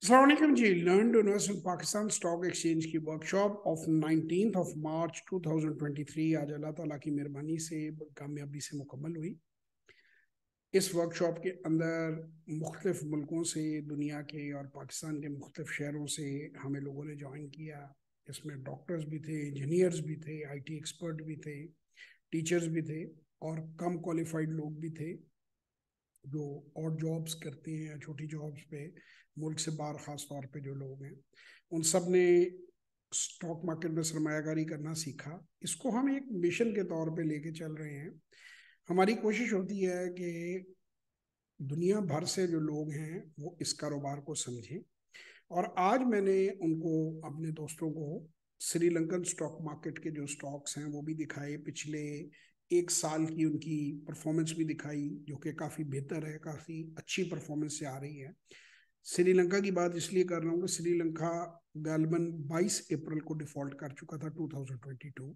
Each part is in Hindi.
अस्सलाम वालेकुम जी। Learn to invest in Pakistan stock exchange की वर्कशॉप ऑफ 19 मार्च 2023 आज अल्लाह ताला की मेहरबानी से कामयाबी से मुकम्मल हुई। इस वर्कशॉप के अंदर मुख्तलिफ मुल्कों से, दुनिया के और पाकिस्तान के मुख्तलिफ शहरों से हमें लोगों ने ज्वाइन किया। इसमें डॉक्टर्स भी थे, इंजीनियर्स भी थे, IT एक्सपर्ट भी थे, टीचर्स भी थे और कम क्वालिफाइड लोग भी थे जो और जॉब्स करते हैं, छोटी जॉब्स पे, मुल्क से बाहर ख़ास तौर पे जो लोग हैं, उन सब ने स्टॉक मार्केट में सरमायाकारी करना सीखा। इसको हम एक मिशन के तौर पे लेके चल रहे हैं। हमारी कोशिश होती है कि दुनिया भर से जो लोग हैं वो इस कारोबार को समझें। और आज मैंने उनको, अपने दोस्तों को, श्रीलंकन स्टॉक मार्केट के जो स्टॉक्स हैं वो भी दिखाए, पिछले एक साल की उनकी परफॉर्मेंस भी दिखाई, जो कि काफ़ी बेहतर है, काफ़ी अच्छी परफॉर्मेंस से आ रही है। श्रीलंका की बात इसलिए कर रहा हूँ कि श्रीलंका गालबन 22 अप्रैल को डिफॉल्ट कर चुका था 2022,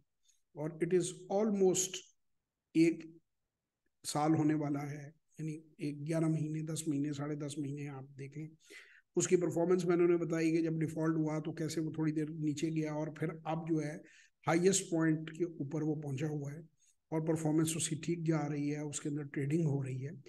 और इट इज़ ऑलमोस्ट एक साल होने वाला है, यानी एक 11 महीने, 10 महीने, 10.5 महीने आप देखें। उसकी परफॉर्मेंस मैंने उन्हें बताई कि जब डिफॉल्ट हुआ तो कैसे वो थोड़ी देर नीचे गया और फिर अब जो है हाईएस्ट पॉइंट के ऊपर वो पहुंचा हुआ है और परफॉर्मेंस उसकी ठीक जा रही है, उसके अंदर ट्रेडिंग हो रही है।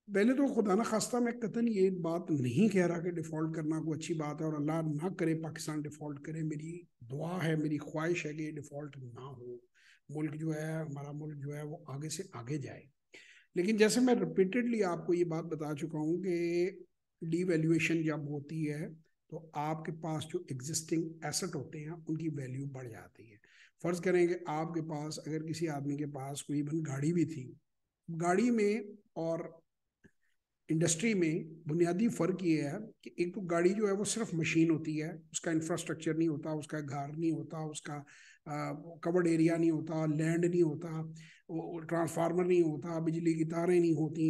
पहले तो खुदा ना खास्ता मैं कतन ये बात नहीं कह रहा कि डिफॉल्ट करना कोई अच्छी बात है, और अल्लाह ना करे पाकिस्तान डिफॉल्ट करे। मेरी दुआ है, मेरी ख्वाहिश है कि ये डिफॉल्ट ना हो, मुल्क जो है, हमारा मुल्क जो है वो आगे से आगे जाए। लेकिन जैसे मैं रिपीटेडली आपको ये बात बता चुका हूँ कि डीवैल्यूएशन जब होती है तो आपके पास जो एग्जिस्टिंग एसेट होते हैं उनकी वैल्यू बढ़ जाती है। फर्ज करें कि आपके पास, अगर किसी आदमी के पास कोई इवन गाड़ी भी थी, गाड़ी में और इंडस्ट्री में बुनियादी फ़र्क ये है कि एक तो गाड़ी जो है वो सिर्फ मशीन होती है, उसका इंफ्रास्ट्रक्चर नहीं होता, उसका घर नहीं होता, उसका कवर्ड एरिया नहीं होता, लैंड नहीं होता, ट्रांसफार्मर नहीं होता, बिजली की तारें नहीं होती,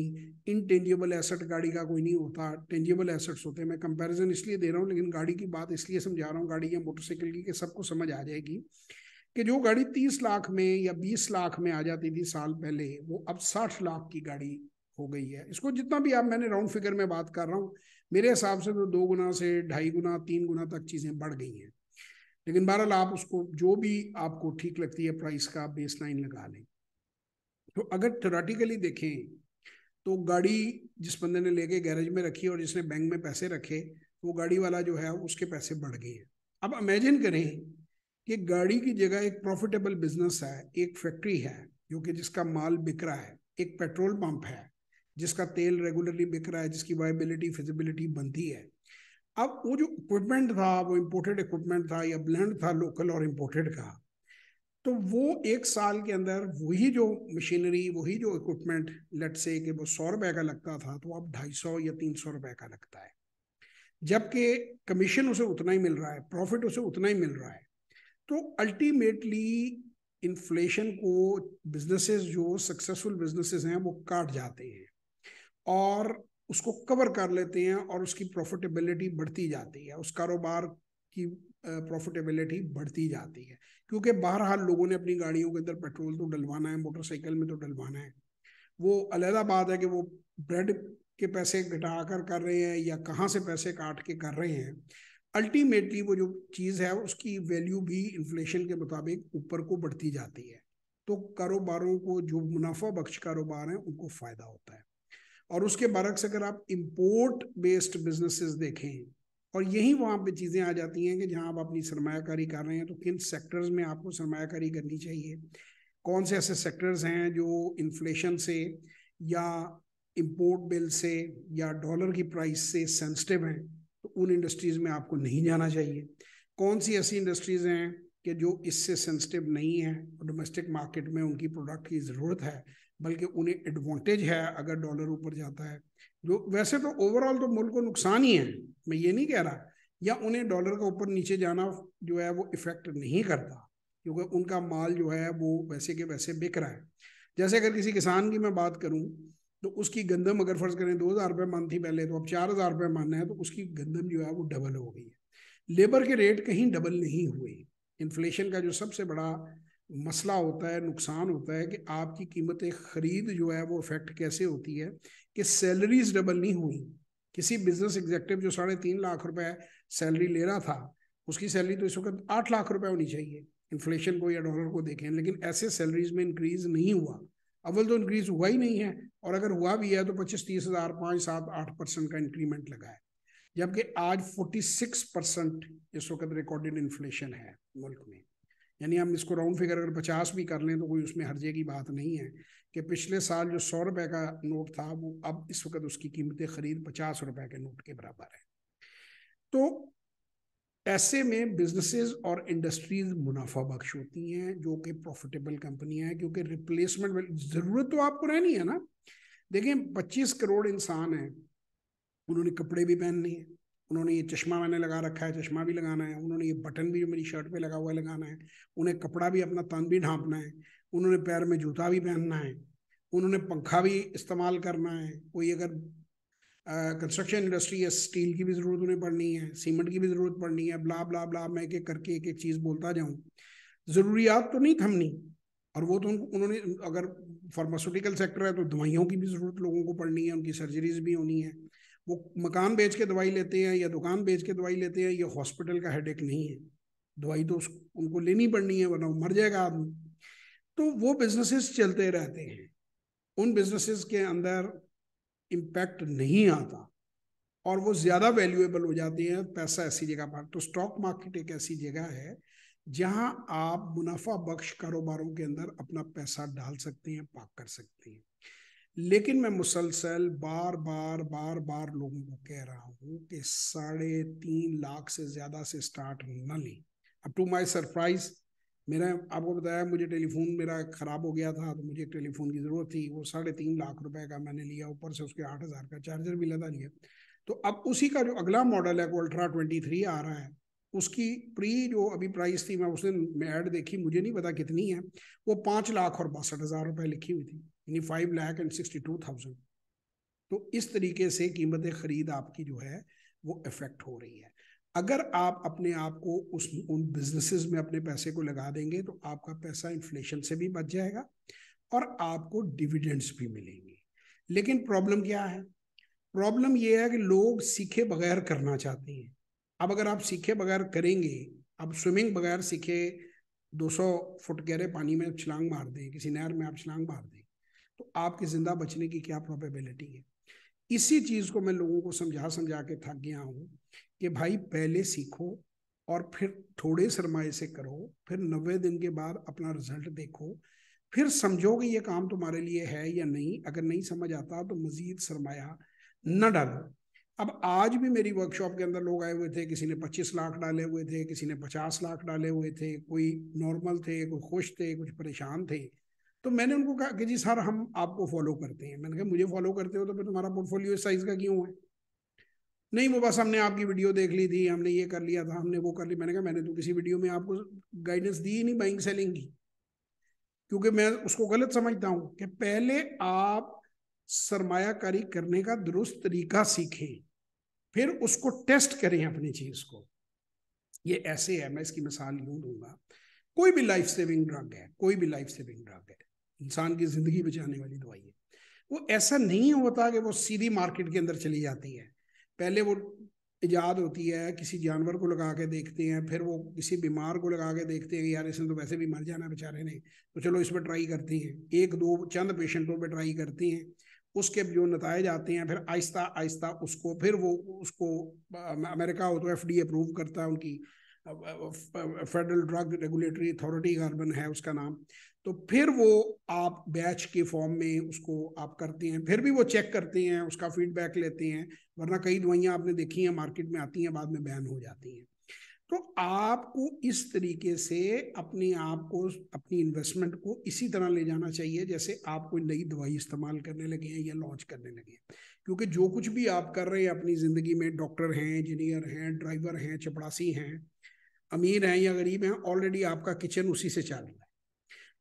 इनटेंजिबल एसेट गाड़ी का कोई नहीं होता, टेंजिबल एसेट्स होते हैं। मैं कंपैरिजन इसलिए दे रहा हूँ, लेकिन गाड़ी की बात इसलिए समझा रहा हूँ, गाड़ी या मोटरसाइकिल की, कि सबको समझ आ जाएगी कि जो गाड़ी 30 लाख में या 20 लाख में आ जाती थी साल पहले, वो अब 60 लाख की गाड़ी हो गई है। इसको जितना भी आप, मैंने राउंड फिगर में बात कर रहा हूँ, मेरे हिसाब से तो 2 गुना से 2.5 गुना, 3 गुना तक चीजें बढ़ गई हैं। लेकिन बहरहाल आप उसको जो भी आपको ठीक लगती है प्राइस का बेस लाइन लगा लें। तो अगर थोरेटिकली देखें तो गाड़ी जिस बंदे ने लेके गैरेज में रखी और जिसने बैंक में पैसे रखे, वो गाड़ी वाला जो है उसके पैसे बढ़ गए हैं। अब इमेजिन करें कि गाड़ी की जगह एक प्रॉफिटेबल बिजनेस है, एक फैक्ट्री है जो कि जिसका माल बिक रहा है, एक पेट्रोल पंप है जिसका तेल रेगुलरली बिक रहा है, जिसकी वायबिलिटी फिजिबिलिटी बनती है। अब वो जो इक्विपमेंट था वो इम्पोर्टेड इक्विपमेंट था या ब्लेंड था लोकल और इम्पोर्टेड का, तो वो एक साल के अंदर वही जो मशीनरी, वही जो इक्विपमेंट, लेट से कि वो 100 रुपए का लगता था तो अब 250 या 300 रुपए का लगता है, जबकि कमीशन उसे उतना ही मिल रहा है, प्रॉफिट उसे उतना ही मिल रहा है। तो अल्टीमेटली इन्फ्लेशन को बिजनेसेस, जो सक्सेसफुल बिजनेसेस हैं, वो काट जाते हैं और उसको कवर कर लेते हैं और उसकी प्रॉफिटेबिलिटी बढ़ती जाती है, उस कारोबार की प्रॉफिटेबिलिटी बढ़ती जाती है। क्योंकि बहरहाल लोगों ने अपनी गाड़ियों के अंदर पेट्रोल तो डलवाना है, मोटरसाइकिल में तो डलवाना है। वो अलहदा बात है कि वो ब्रेड के पैसे घटा कर रहे हैं या कहाँ से पैसे काट के कर रहे हैं। अल्टीमेटली वो जो चीज़ है उसकी वैल्यू भी इन्फ्लेशन के मुताबिक ऊपर को बढ़ती जाती है। तो कारोबारों को, जो मुनाफा बख्श कारोबार हैं, उनको फ़ायदा होता है। और उसके बरक्स अगर आप इंपोर्ट बेस्ड बिजनेसेस देखें, और यही वहाँ पे चीज़ें आ जाती हैं कि जहाँ आप अपनी सरमायाकारी कर रहे हैं तो किन सेक्टर्स में आपको सरमायाकारी करनी चाहिए, कौन से ऐसे सेक्टर्स हैं जो इन्फ्लेशन से या इंपोर्ट बिल से या डॉलर की प्राइस से सेंसिटिव हैं, तो उन इंडस्ट्रीज में आपको नहीं जाना चाहिए। कौन सी ऐसी इंडस्ट्रीज हैं कि जो इससे सेंसिटिव नहीं है और डोमेस्टिक मार्केट में उनकी प्रोडक्ट की ज़रूरत है, बल्कि उन्हें एडवांटेज है अगर डॉलर ऊपर जाता है। जो वैसे तो ओवरऑल तो मुल्क को नुकसान ही है, मैं ये नहीं कह रहा, या उन्हें डॉलर का ऊपर नीचे जाना जो है वो इफेक्ट नहीं करता, क्योंकि उनका माल जो है वो वैसे के वैसे बिक रहा है। जैसे अगर किसी किसान की मैं बात करूं, तो उसकी गंदम अगर फर्ज करें 2,000 रुपये मन थी पहले, तो अब 4,000 रुपये मन है, तो उसकी गंदम जो है वो डबल हो गई है। लेबर के रेट कहीं डबल नहीं हुए। इन्फ्लेशन का जो सबसे बड़ा मसला होता है, नुकसान होता है, कि आपकी कीमत खरीद जो है वो इफेक्ट कैसे होती है, कि सैलरीज डबल नहीं हुई, किसी बिजनेस एग्जेक्टिव जो 3.5 लाख रुपए सैलरी ले रहा था, उसकी सैलरी तो इस वक्त 8 लाख रुपए होनी चाहिए, इन्फ्लेशन को या डॉलर को देखें, लेकिन ऐसे सैलरीज में इंक्रीज नहीं हुआ। अव्वल तो इंक्रीज हुआ ही नहीं है, और अगर हुआ भी है तो 25-30 हज़ार 5-7-8% का इंक्रीमेंट लगा है, जबकि आज 46% इस वक्त रिकॉर्डेड इन्फ्लेशन है मुल्क में। यानी हम इसको राउंड फिगर अगर 50 भी कर लें तो कोई उसमें हर्जे की बात नहीं है कि पिछले साल जो 100 रुपए का नोट था वो अब इस वक्त उसकी कीमत खरीद 50 रुपए के नोट के बराबर है। तो ऐसे में बिजनेसेस और इंडस्ट्रीज मुनाफा बख्श होती हैं जो कि प्रॉफिटेबल कंपनियां हैं, क्योंकि रिप्लेसमेंट जरूरत तो आपको रहनी है ना। देखिए 25 करोड़ इंसान हैं, उन्होंने कपड़े भी पहनने हैं, उन्होंने ये चश्मा मैंने लगा रखा है, चश्मा भी लगाना है, उन्होंने ये बटन भी जो मेरी शर्ट पे लगा हुआ है लगाना है, उन्हें कपड़ा भी अपना तन भी ढांपना है, उन्होंने पैर में जूता भी पहनना है, उन्होंने पंखा भी इस्तेमाल करना है। कोई अगर कंस्ट्रक्शन इंडस्ट्री है, स्टील की भी जरूरत उन्हें पड़नी है, सीमेंट की भी जरूरत पड़नी है, ब्ला ब्ला ब्ला, मैं एक एक करके एक एक चीज बोलता जाऊं। जरूरियात तो नहीं थमनी। और वो तो उन्होंने, अगर फार्मास्यूटिकल सेक्टर है तो दवाइयों की भी जरूरत लोगों को पड़नी है, उनकी सर्जरीज भी होनी है। वो मकान बेच के दवाई लेते हैं या दुकान बेच के दवाई लेते हैं, ये हॉस्पिटल का हेडेक नहीं है। दवाई तो उनको लेनी पड़नी है, वरना मर जाएगा आदमी। तो वो बिजनेसेस चलते रहते हैं, उन बिजनेसेस के अंदर इम्पैक्ट नहीं आता और वो ज्यादा वैल्यूएबल हो जाती है। पैसा ऐसी जगह पर, तो स्टॉक मार्केट एक ऐसी जगह है जहां आप मुनाफा बख्श कारोबारों के अंदर अपना पैसा डाल सकते हैं, पार्क कर सकते हैं। लेकिन मैं मुसलसल बार बार बार बार लोगों को कह रहा हूं कि 3.5 लाख से ज्यादा से स्टार्ट न लें। अब टू माई सरप्राइज, मेरा आपको बताया मुझे टेलीफोन मेरा खराब हो गया था, तो मुझे एक टेलीफोन की जरूरत थी, वो 3.5 लाख रुपए का मैंने लिया, ऊपर से उसके 8 हज़ार का चार्जर भी लगा लिया। तो अब उसी का जो अगला मॉडल है वो अल्ट्रा 23 आ रहा है, उसकी प्री जो अभी प्राइस थी, मैं उस दिन मैं ऐड देखी, मुझे नहीं पता कितनी है, वो 5,62,000 रुपए लिखी हुई थी, यानी 5,62,000। तो इस तरीके से कीमत खरीद आपकी जो है वो इफेक्ट हो रही है। अगर आप अपने आप को उन बिजनेसेस में अपने पैसे को लगा देंगे तो आपका पैसा इन्फ्लेशन से भी बच जाएगा और आपको डिविडेंड्स भी मिलेंगे। लेकिन प्रॉब्लम क्या है? प्रॉब्लम यह है कि लोग सीखे बगैर करना चाहते हैं। अब अगर आप सीखे बगैर करेंगे, अब स्विमिंग बगैर सीखे 200 फुट गहरे पानी में छलांग मार दें, किसी नहर में आप छलांग मार दें, तो आपके जिंदा बचने की क्या प्रोबेबिलिटी है? इसी चीज को मैं लोगों को समझा समझा के थक गया हूं कि भाई पहले सीखो और फिर थोड़े सरमाए से करो, फिर 90 दिन के बाद अपना रिजल्ट देखो, फिर समझो कि ये काम तुम्हारे लिए है या नहीं। अगर नहीं समझ आता तो मजीद सरमाया न डालो। अब आज भी मेरी वर्कशॉप के अंदर लोग आए हुए थे, किसी ने 25 लाख डाले हुए थे, किसी ने 50 लाख डाले हुए थे, कोई नॉर्मल थे, कोई खुश थे, कुछ परेशान थे। तो मैंने उनको कहा कि जी सर हम आपको फॉलो करते हैं। मैंने कहा मुझे फॉलो करते हो तो फिर तुम्हारा पोर्टफोलियो इस साइज का क्यों है? नहीं वो बस हमने आपकी वीडियो देख ली थी, हमने ये कर लिया था, हमने वो कर लिया। मैंने कहा मैंने तो किसी वीडियो में आपको गाइडेंस दी ही नहीं बाइंग सेलिंग की, क्योंकि मैं उसको गलत समझता हूं कि पहले आप सरमायाकारी करने का दुरुस्त तरीका सीखें, फिर उसको टेस्ट करें अपनी चीज को। ये ऐसे है, मैं इसकी मिसाल यूं दूंगा, कोई भी लाइफ सेविंग ड्रग है, कोई भी लाइफ सेविंग ड्रग है, इंसान की जिंदगी बचाने वाली दवाई है, वो ऐसा नहीं होता कि वो सीधी मार्केट के अंदर चली जाती है। पहले वो इजाद होती है, किसी जानवर को लगा के देखते हैं, फिर वो किसी बीमार को लगा के देखते हैं, यार इसने तो वैसे भी मर जाना बेचारे ने, तो चलो इस पर ट्राई करते हैं, एक दो चंद पेशेंटों पर ट्राई करते हैं, उसके जो नताइज आते हैं फिर आहिस्ता आहिस्ता उसको, फिर वो उसको अमेरिका हो तो FDA अप्रूव करता है, उनकी federal drug regulatory authority carbon है उसका नाम। तो फिर वो आप बैच के फॉर्म में उसको आप करते हैं, फिर भी वो चेक करते हैं, उसका फीडबैक लेते हैं, वरना कई दवाइयां आपने देखी हैं मार्केट में आती हैं बाद में बैन हो जाती हैं। तो आपको इस तरीके से अपने आप को, अपनी इन्वेस्टमेंट को इसी तरह ले जाना चाहिए जैसे आप कोई नई दवाई इस्तेमाल करने लगे हैं या लॉन्च करने लगे हैं। क्योंकि जो कुछ भी आप कर रहे हैं अपनी जिंदगी में, डॉक्टर हैं, इंजीनियर हैं, ड्राइवर हैं, चपड़ासी हैं, अमीर हैं या गरीब हैं, ऑलरेडी आपका किचन उसी से चल रहा है।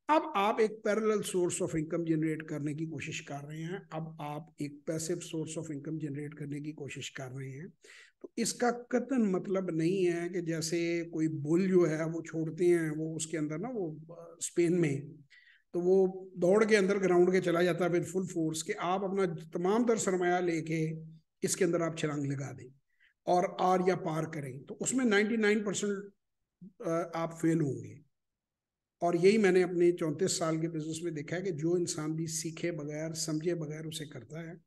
अब आप एक parallel source of income generate करने की कोशिश कर रहे हैं, अब आप एक passive source of income generate करने की कोशिश कर रहे हैं। तो इसका कतन मतलब नहीं है कि जैसे कोई बुल जो है वो छोड़ते हैं, वो उसके अंदर ना, वो स्पेन में, तो वो दौड़ के अंदर ग्राउंड के चला जाता है विद फुल फोर्स, कि आप अपना तमाम तर सरमाया लेके इसके अंदर आप छलांग लगा दें और आर या पार करें, तो उसमें 99% आप फेल होंगे। और यही मैंने अपने 34 साल के बिजनेस में देखा है कि जो इंसान भी सीखे बगैर समझे बगैर उसे करता है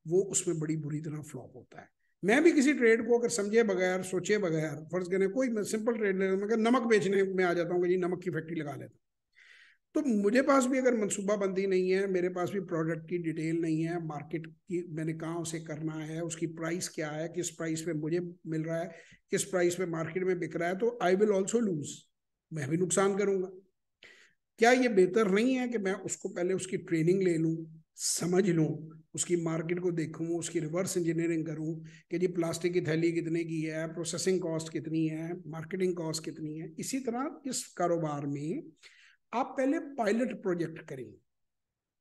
वो उसमें बड़ी बुरी तरह फ्लॉप होता है। मैं भी किसी ट्रेड को अगर समझे बगैर सोचे बगैर, फर्ज करें कोई सिंपल ट्रेड ले, मैं नमक बेचने में आ जाता हूँ कि जी नमक की फैक्ट्री लगा लेता हूँ, तो मुझे पास भी अगर मनसूबाबंदी नहीं है, मेरे पास भी प्रोडक्ट की डिटेल नहीं है, मार्केट की मैंने कहाँ उसे करना है, उसकी प्राइस क्या है, किस प्राइस पे मुझे मिल रहा है, किस प्राइस पे मार्केट में बिक रहा है, तो आई विल ऑल्सो लूज, मैं भी नुकसान करूंगा। क्या ये बेहतर नहीं है कि मैं उसको पहले उसकी ट्रेनिंग ले लूँ, समझ लूँ, उसकी मार्केट को देखूँ, उसकी रिवर्स इंजीनियरिंग करूँ कि जी प्लास्टिक की थैली कितने की है, प्रोसेसिंग कॉस्ट कितनी है, मार्केटिंग कॉस्ट कितनी है। इसी तरह इस कारोबार में आप पहले पायलट प्रोजेक्ट करें।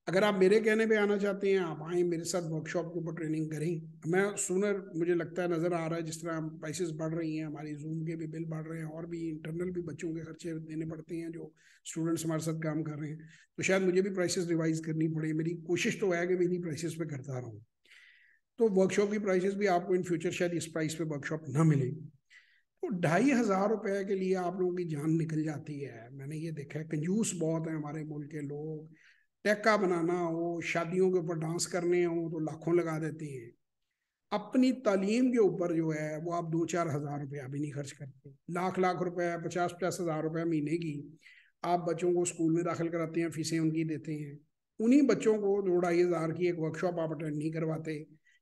अगर आप मेरे कहने पे आना चाहते हैं, आप आए मेरे साथ वर्कशॉप के ऊपर ट्रेनिंग करें। मैं सुनर मुझे लगता है नज़र आ रहा है जिस तरह प्राइसेस बढ़ रही हैं, हमारी जूम के भी बिल बढ़ रहे हैं और भी इंटरनल भी बच्चों के खर्चे देने पड़ते हैं जो स्टूडेंट्स हमारे साथ काम कर रहे हैं, तो शायद मुझे भी प्राइसेस रिवाइज करनी पड़े। मेरी कोशिश तो है कि मैं इन्हीं प्राइसेस पे करता रहूँ। तो वर्कशॉप की प्राइसेस भी आपको इन फ्यूचर शायद इस प्राइस पे वर्कशॉप ना मिले, तो 2,500 रुपए के लिए आप लोगों की जान निकल जाती है। मैंने ये देखा है, कंजूस बहुत है हमारे मुल्क के लोग। टेक्का बनाना हो, शादियों के ऊपर डांस करने हो तो लाखों लगा देते हैं। अपनी तालीम के ऊपर जो है वो आप 2-4 हज़ार रुपया भी नहीं खर्च करते। लाख लाख रुपए, 50-50 हज़ार रुपये महीने की आप बच्चों को स्कूल में दाखिल कराते हैं, फीसें उनकी देते हैं। उन्हीं बच्चों को 2-2.5 हज़ार की एक वर्कशॉप आप अटेंड नहीं करवाते,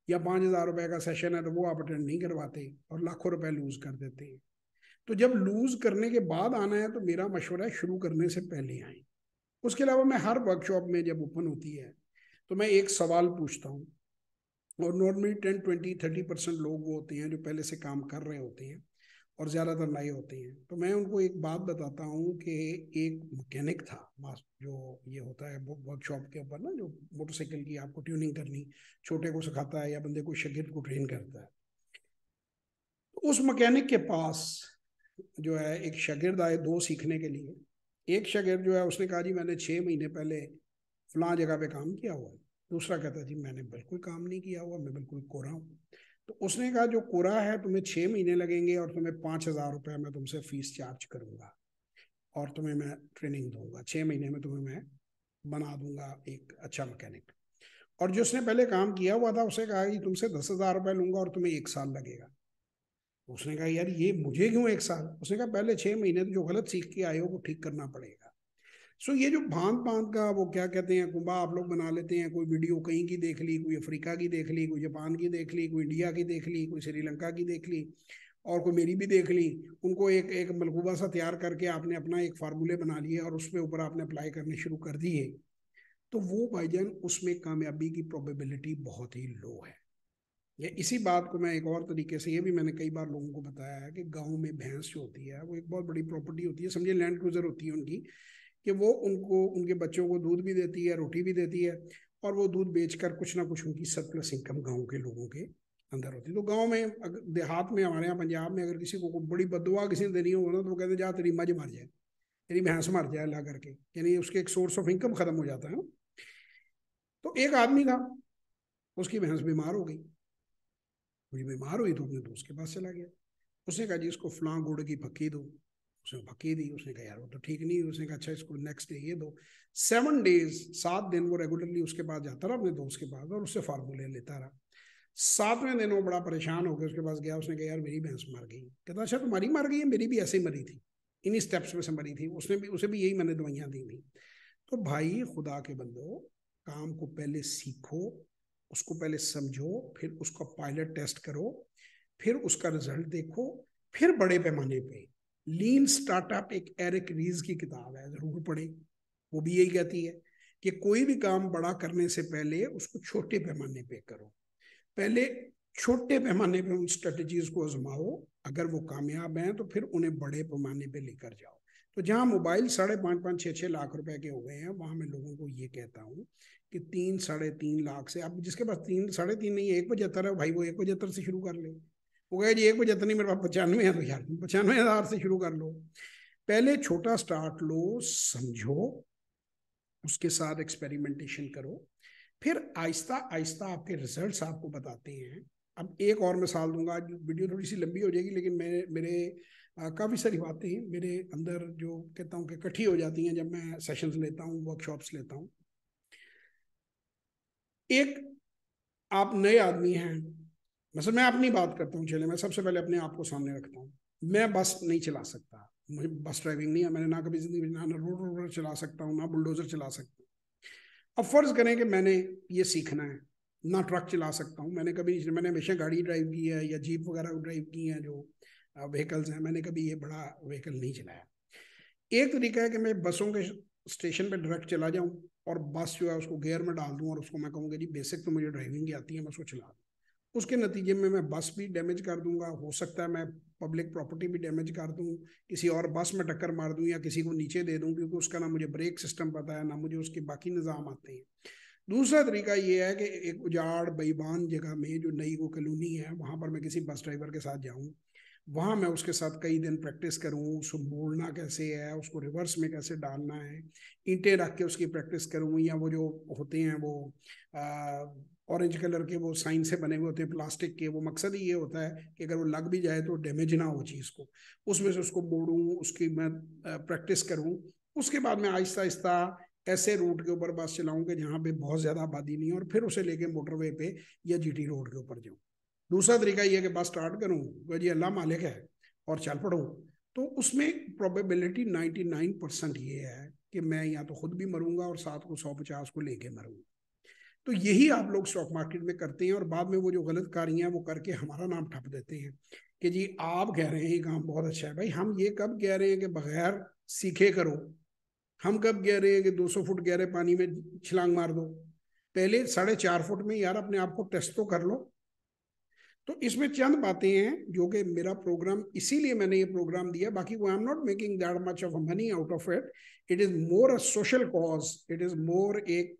या 5,000 रुपये का सेशन है तो वो आप अटेंड नहीं करवाते और लाखों रुपए लूज कर देते हैं। तो जब लूज करने के बाद आना है तो मेरा मशवरा है शुरू करने से पहले आए। उसके अलावा मैं हर वर्कशॉप में जब ओपन होती है तो मैं एक सवाल पूछता हूँ, और नॉर्मली 10-20-30% लोग वो होते हैं जो पहले से काम कर रहे होते हैं और ज़्यादातर नए होते हैं। तो मैं उनको एक बात बताता हूँ कि एक मैकेनिक था, जो ये होता है वर्कशॉप के ऊपर ना, जो मोटरसाइकिल की आपको ट्यूनिंग करनी, छोटे को सिखाता है या बंदे को शागिर्द को ट्रेन करता है। तो उस मैकेनिक के पास जो है एक शागिर्द आए दो सीखने के लिए। एक शागिर्द जो है उसने कहा जी मैंने 6 महीने पहले फलां जगह पे काम किया हुआ है। दूसरा कहता जी मैंने बिल्कुल काम नहीं किया हुआ, मैं बिल्कुल कोरा हूँ। तो उसने कहा जो कोरा है तुम्हें 6 महीने लगेंगे और तुम्हें 5,000 रुपया मैं तुमसे फीस चार्ज करूंगा और तुम्हें मैं ट्रेनिंग दूंगा, 6 महीने में तुम्हें मैं बना दूंगा एक अच्छा मैकेनिक। और जो उसने पहले काम किया हुआ था उसे कहा कि तुमसे 10,000 रुपये लूंगा और तुम्हें 1 साल लगेगा। उसने कहा यार ये मुझे क्यों 1 साल? उसने कहा पहले 6 महीने तो जो गलत सीख के आए हो वो ठीक करना पड़ेगा। सो ये जो भांत भांत का वो क्या कहते हैं कुंभा आप लोग बना लेते हैं, कोई वीडियो कहीं की देख ली, कोई अफ्रीका की देख ली, कोई जापान की देख ली, कोई इंडिया की देख ली, कोई श्रीलंका की देख ली और कोई मेरी भी देख ली। उनको एक एक मलगूबा सा तैयार करके आपने अपना एक फार्मूले बना लिए और उसके ऊपर आपने अप्लाई करने शुरू कर दिए, तो वो भाईजान उसमें कामयाबी की प्रोबेबिलिटी बहुत ही लो है। या इसी बात को मैं एक और तरीके से ये भी मैंने कई बार लोगों को बताया है कि गांव में भैंस जो होती है वो एक बहुत बड़ी प्रॉपर्टी होती है, समझिए लैंड क्रूजर होती है उनकी, कि वो उनको उनके बच्चों को दूध भी देती है, रोटी भी देती है, और वो दूध बेचकर कुछ ना कुछ उनकी सरप्लस इनकम गांव के लोगों के अंदर होती है। तो गांव में देहात में हमारे यहाँ पंजाब में अगर किसी को बड़ी बददुआ किसी ने देनी हो ना तो वो कहते जा तेरी मझ मर जाए, तेरी भैंस मर जाए ला करके, यानी उसके एक सोर्स ऑफ इनकम खत्म हो जाता है ना। तो एक आदमी था, उसकी भैंस बीमार हो गई, वो बीमार हुई तो अपने दोस्त के पास चला गया। उसने कहा जी इसको फलां गुड़ की फक्की दो। उसने फक्की दी, उसने कहा यार वो तो ठीक नहीं हुई। उसने कहा अच्छा इसको नेक्स्ट डे ये दो। 7 डेज 7 दिन वो रेगुलरली उसके पास जाता रहा अपने दोस्त के पास और उससे फार्मूले लेता रहा। 7वें दिन वो बड़ा परेशान हो गया, उसके पास गया, उसने कहा यार मेरी भैंस मर गई। कहता अच्छा तुम्हारी मर गई है? मेरी भी ऐसे ही मरी थी, इन्हीं स्टेप्स में से मरी थी, उसने भी उसे भी यही मैंने दवाइयां दी थी। तो भाई खुदा के बंदो, काम को पहले सीखो, उसको पहले समझो, फिर उसका पायलट टेस्ट करो, फिर उसका रिजल्ट देखो, फिर बड़े पैमाने पे। लीन स्टार्टअप एक एरिक रीज की किताब है, जरूर पढ़े। वो भी यही कहती है कि कोई भी काम बड़ा करने से पहले उसको छोटे पैमाने पे करो। पहले छोटे पैमाने पे उन स्ट्रेटजीज को आजमाओ, अगर वो कामयाब हैं तो फिर उन्हें बड़े पैमाने पे लेकर जाओ। तो जहां मोबाइल 5.5-6 लाख रुपए के हो गए हैं, वहां मैं लोगों को ये कहता हूँ कि 3-3.5 लाख से, अब जिसके पास 3-3.5 नहीं है, 1.75 है भाई, वो 1.75 से शुरू कर ले। वो कहे जी 1.75 नहीं, मेरे पास 95 है, तो यार 95,000 से शुरू कर लो। पहले छोटा स्टार्ट लो, समझो, उसके साथ एक्सपेरिमेंटेशन करो, फिर आहिस्ता आहिस्ता आपके रिजल्ट्स आपको बताते हैं अब एक और मिसाल दूंगा, आज वीडियो थोड़ी सी लंबी हो जाएगी, लेकिन मेरे काफ़ी सारी बातें मेरे अंदर जो कहता हूँ कि इकट्ठी हो जाती हैं जब मैं सेशंस लेता हूँ, वर्कशॉप्स लेता हूँ। एक आप नए आदमी हैं, मतलब मैं अपनी बात करता हूँ, चले मैं सबसे पहले अपने आप को सामने रखता हूँ। मैं बस नहीं चला सकता, मुझे बस ड्राइविंग नहीं है, मैंने ना कभी जिंदगी में ना रोड रोड चला सकता हूँ, ना बुलडोजर चला सकता हूँ। अब फर्ज करें कि मैंने ये सीखना है, ना ट्रक चला सकता हूँ, मैंने हमेशा गाड़ी ड्राइव की है या जीप वगैरह ड्राइव की है, जो व्हीकल्स हैं, मैंने कभी ये बड़ा व्हीकल नहीं चलाया। एक तरीका है कि मैं बसों के स्टेशन पे डायरेक्ट चला जाऊं और बस जो है उसको गियर में डाल दूं और उसको मैं कहूँगा जी बेसिक तो मुझे ड्राइविंग की आती है, मैं उसको चला दूँ। उसके नतीजे में मैं बस भी डैमेज कर दूंगा, हो सकता है मैं पब्लिक प्रॉपर्टी भी डैमेज कर दूं, किसी और बस में टक्कर मार दूं या किसी को नीचे दे दूं, क्योंकि उसका ना मुझे ब्रेक सिस्टम पता है ना मुझे उसके बाकी निज़ाम आते हैं। दूसरा तरीका ये है कि एक उजाड़ बेईमान जगह में जो नई वो कॉलोनी है वहां पर मैं किसी बस ड्राइवर के साथ जाऊं, वहां मैं उसके साथ कई दिन प्रैक्टिस करूं, उसको मोड़ना कैसे है, उसको रिवर्स में कैसे डालना है, ईंटें रख के उसकी प्रैक्टिस करूं, या वो जो होते हैं वो ऑरेंज कलर के वो साइन से बने हुए होते हैं प्लास्टिक के, वो मकसद ही ये होता है कि अगर वो लग भी जाए तो डैमेज ना हो चीज़ को, उसमें से उसको मोड़ूं, उसकी मैं प्रैक्टिस करूं। उसके बाद मैं आहिस्ता आहिस्ता ऐसे रूट के ऊपर बस चलाऊं कि जहाँ पे बहुत ज्यादा आबादी नहीं है, और फिर उसे लेके मोटरवे पे या जीटी रोड के ऊपर जाऊं। दूसरा तरीका यह है कि बस स्टार्ट करूं, जी अल्लाह मालिक है, और चल पड़ूं। तो उसमें प्रोबेबिलिटी 99% ये है कि मैं या तो खुद भी मरूंगा और साथ को 150 को लेके मरूंगा। तो यही आप लोग स्टॉक मार्केट में करते हैं, और बाद में वो जो गलत कार्य है वो करके हमारा नाम ठप देते हैं कि जी आप कह रहे हैं ये काम बहुत अच्छा है। भाई हम ये कब कह रहे हैं कि बगैर सीखे करो? हम कब कह रहे हैं कि 200 फुट गहरे पानी में छलांग मार दो? पहले 4.5 फुट में यार अपने आप को टेस्ट तो कर लो। तो इसमें चंद बातें हैं जो कि मेरा प्रोग्राम, इसीलिए मैंने ये प्रोग्राम दिया, बाकी वो I am not making that much of money out of it. It is more a social cause, it is more एक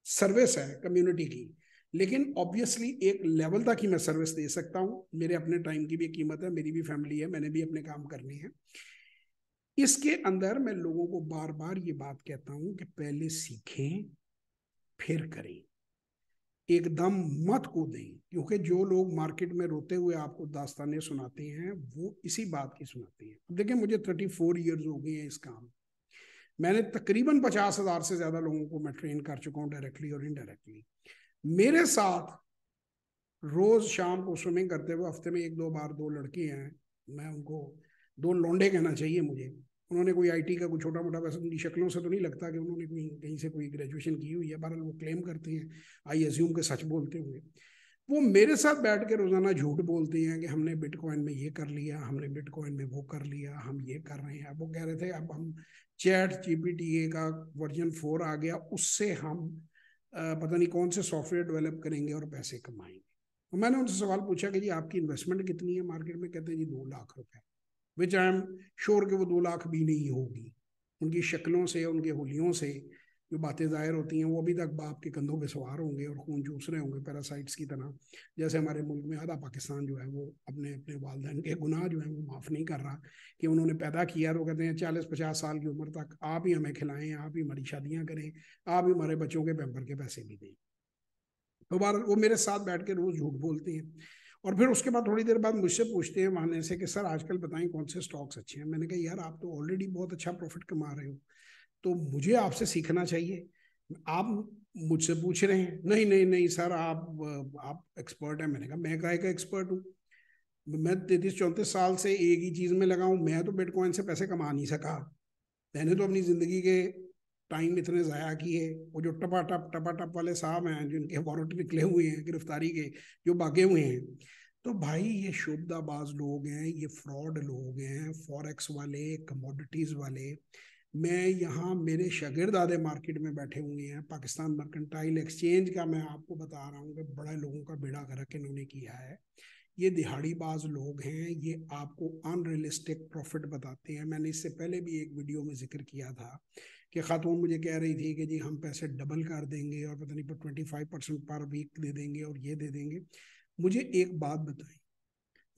सर्विस है कम्युनिटी की। लेकिन ऑब्वियसली एक लेवल तक ही मैं सर्विस दे सकता हूँ, मेरे अपने टाइम की भी कीमत है, मेरी भी फैमिली है, मैंने भी अपने काम करने हैं। इसके अंदर मैं लोगों को बार बार ये बात कहता हूं कि पहले सीखें फिर करें, एकदम मत कूदें, क्योंकि जो लोग मार्केट में रोते हुए आपको दास्तानें सुनाते हैं वो इसी बात की सुनाते हैं। अब देखिए मुझे 34 ईयर्स हो गए हैं इस काम, मैंने तकरीबन 50,000 से ज्यादा लोगों को मैं ट्रेन कर चुका हूँ, डायरेक्टली और इनडायरेक्टली। मेरे साथ रोज शाम को स्विमिंग करते हुए हफ्ते में एक दो बार दो लड़के हैं, मैं उनको दो लौंडे कहना चाहिए मुझे। उन्होंने कोई आईटी का कोई छोटा मोटा, वैसे उनकी शक्लों से तो नहीं लगता कि उन्होंने कोई कहीं से कोई ग्रेजुएशन की हुई है, बहरहाल वो क्लेम करते हैं, आई एज्यूम के सच बोलते हुए। वो मेरे साथ बैठ के रोजाना झूठ बोलते हैं कि हमने बिटकॉइन में ये कर लिया, हमने बिटकॉइन में वो कर लिया, हम ये कर रहे हैं। अब वो कह रहे थे अब हम चैट जीपीटी का वर्जन 4 आ गया, उससे हम पता नहीं कौन से सॉफ्टवेयर डेवलप करेंगे और पैसे कमाएंगे। तो मैंने उनसे सवाल पूछा कि जी आपकी इन्वेस्टमेंट कितनी है मार्केट में? कहते हैं जी 2 लाख रुपए, विच आई एम श्योर कि वो 2 लाख भी नहीं होगी। उनकी शक्लों से, उनके होलियों से जो बातें जाहिर होती हैं, वो अभी तक बाप के कंधों पे सवार होंगे और खून चूस रहे होंगे पैरासाइट्स की तरह। जैसे हमारे मुल्क में आधा पाकिस्तान जो है वो अपने अपने वालदैन के गुनाह जो है वो माफ़ नहीं कर रहा, कि उन्होंने पैदा किया तो कहते हैं 40-50 साल की उम्र तक आप ही हमें खिलाएं, आप ही हमारी शादियां करें, आप ही हमारे बच्चों के पैम्पर के पैसे भी दें। तो बार वो मेरे साथ बैठ के रोज झूठ बोलते हैं, और फिर उसके बाद थोड़ी देर बाद मुझसे पूछते हैं वहां से कि सर आजकल बताएं कौन से स्टॉक्स अच्छे हैं। मैंने कहा यार आप तो ऑलरेडी बहुत अच्छा प्रॉफिट कमा रहे हो, तो मुझे आपसे सीखना चाहिए, आप मुझसे पूछ रहे हैं। नहीं नहीं नहीं सर आप एक्सपर्ट हैं। मैंने कहा मैं काहे का एक्सपर्ट हूँ? मैं 33-34 साल से एक ही चीज में लगा हूँ, मैं तो बिटकॉइन से पैसे कमा नहीं सका। मैंने तो अपनी जिंदगी के टाइम इतने ज़ाया किए। वो जो टपा टप वाले साहब हैं जिनके वारंट निकले हुए हैं गिरफ्तारी के, जो भागे हुए हैं, तो भाई ये शोबदाबाज लोग हैं, ये फ्रॉड लोग हैं, फॉरेक्स वाले, कमोडिटीज वाले। मैं यहाँ मेरे शागिर्द आधे मार्केट में बैठे हुए हैं, पाकिस्तान मर्केंटाइल एक्सचेंज का मैं आपको बता रहा हूँ कि बड़े लोगों का बेड़ा गर्क इन्होंने किया है। ये दिहाड़ीबाज लोग हैं, ये आपको अनरियलिस्टिक प्रॉफिट बताते हैं। मैंने इससे पहले भी एक वीडियो में जिक्र किया था कि खातून मुझे कह रही थी कि जी हम पैसे डबल कर देंगे और पता नहीं पर 25% पर वीक दे देंगे और ये दे देंगे। मुझे एक बात बताएं,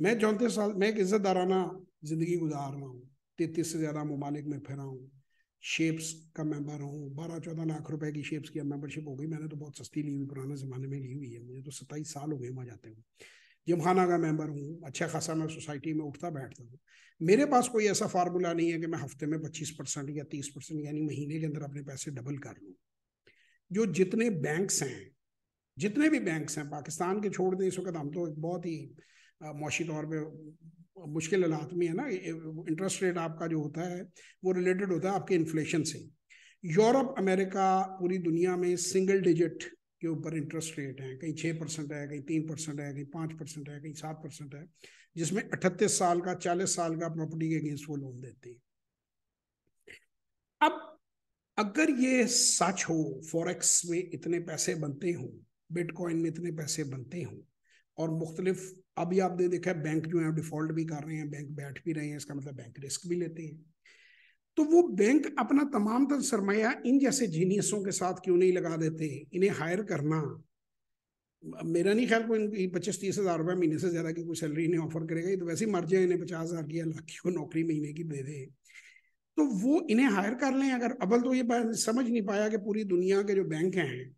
मैं 34 साल मैं एक इज्जतदाराना जिंदगी गुजार रहा हूँ, 33 से ज्यादा ममालिक में फिरा हूँ, शेप्स का मेंबर हूँ, 12-14 लाख रुपए की शेप्स की मेंबरशिप हो गई। मैंने तो बहुत सस्ती ली हुई, पुराने ज़माने में ली हुई है, मुझे तो 27 साल हो गए वहाँ जाते हुए। जिमखाना का मेंबर हूँ, अच्छा खासा मैं सोसाइटी में उठता बैठता हूँ। मेरे पास कोई ऐसा फार्मूला नहीं है कि मैं हफ्ते में 25% या 30% यानी महीने के अंदर अपने पैसे डबल कर लूँ। जो जितने बैंक्स हैं, जितने भी बैंक्स हैं पाकिस्तान के छोड़ दें, इस वक्त हम तो एक बहुत ही मौशी तौर पे मुश्किल हालात में है ना। इंटरेस्ट रेट आपका जो होता है वो रिलेटेड होता है आपके इन्फ्लेशन से। यूरोप, अमेरिका, पूरी दुनिया में सिंगल डिजिट के ऊपर इंटरेस्ट रेट है, कहीं 6% है, कहीं 3% है, कहीं 5% है, कहीं 7% है, जिसमें 38 साल का 40 साल का प्रॉपर्टी के अगेंस्ट वो लोन देते हैं। अब अगर ये सच हो, फॉरेक्स में इतने पैसे बनते हों, बिटकॉइन में इतने पैसे बनते हों, और मुख्तलिफ, अभी आपने देखा है बैंक जो है डिफॉल्ट भी कर रहे हैं, बैंक बैठ भी रहे हैं, इसका मतलब बैंक रिस्क भी लेते हैं। तो वो बैंक अपना तमाम तर सरमाया इन जैसे जीनियसों के साथ क्यों नहीं लगा देते? इन्हें हायर करना, मेरा नहीं ख्याल कोई 25-30 हज़ार रुपये महीने से ज्यादा की कोई सैलरी इन्हें ऑफर करेगा। ये तो वैसे ही मर जाए, इन्हें 50,000 की या लाख की को नौकरी महीने की दे दे, तो वो इन्हें हायर कर लें। अगर अव्वल तो ये बात समझ नहीं पाया कि पूरी दुनिया के जो बैंक हैं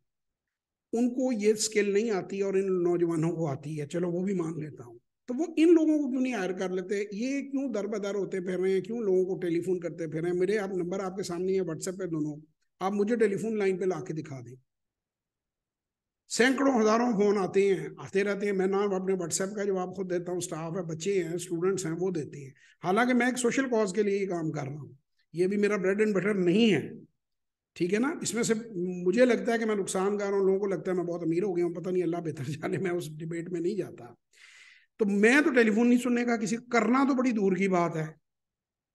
उनको ये स्किल नहीं आती और इन नौजवानों को आती है, चलो वो भी मान लेता हूँ, तो वो इन लोगों को क्यों नहीं हायर कर लेते? ये क्यों दर बदर होते फिर रहे हैं, क्यों लोगों को टेलीफोन करते फिर रहे हैं? मेरे आप नंबर आपके सामने है व्हाट्सएप पे दोनों, आप मुझे टेलीफोन लाइन पे ला के दिखा दें। सैकड़ों हजारों फोन आते हैं, आते रहते हैं। मैं नाम अपने व्हाट्सएप का जवाब खुद देता हूँ, स्टाफ है, बच्चे हैं, स्टूडेंट्स हैं, वो देते हैं। हालांकि मैं एक सोशल कॉज के लिए ही काम कर रहा हूँ, ये भी मेरा ब्रेड एंड बटर नहीं है, ठीक है ना। इसमें से मुझे लगता है कि मैं नुकसान कर रहा हूँ, लोगों को लगता है मैं बहुत अमीर हो गया हूँ, पता नहीं, अल्लाह बेहतर जाने, मैं उस डिबेट में नहीं जाता। तो मैं तो टेलीफोन नहीं सुनने का, किसी करना तो बड़ी दूर की बात है।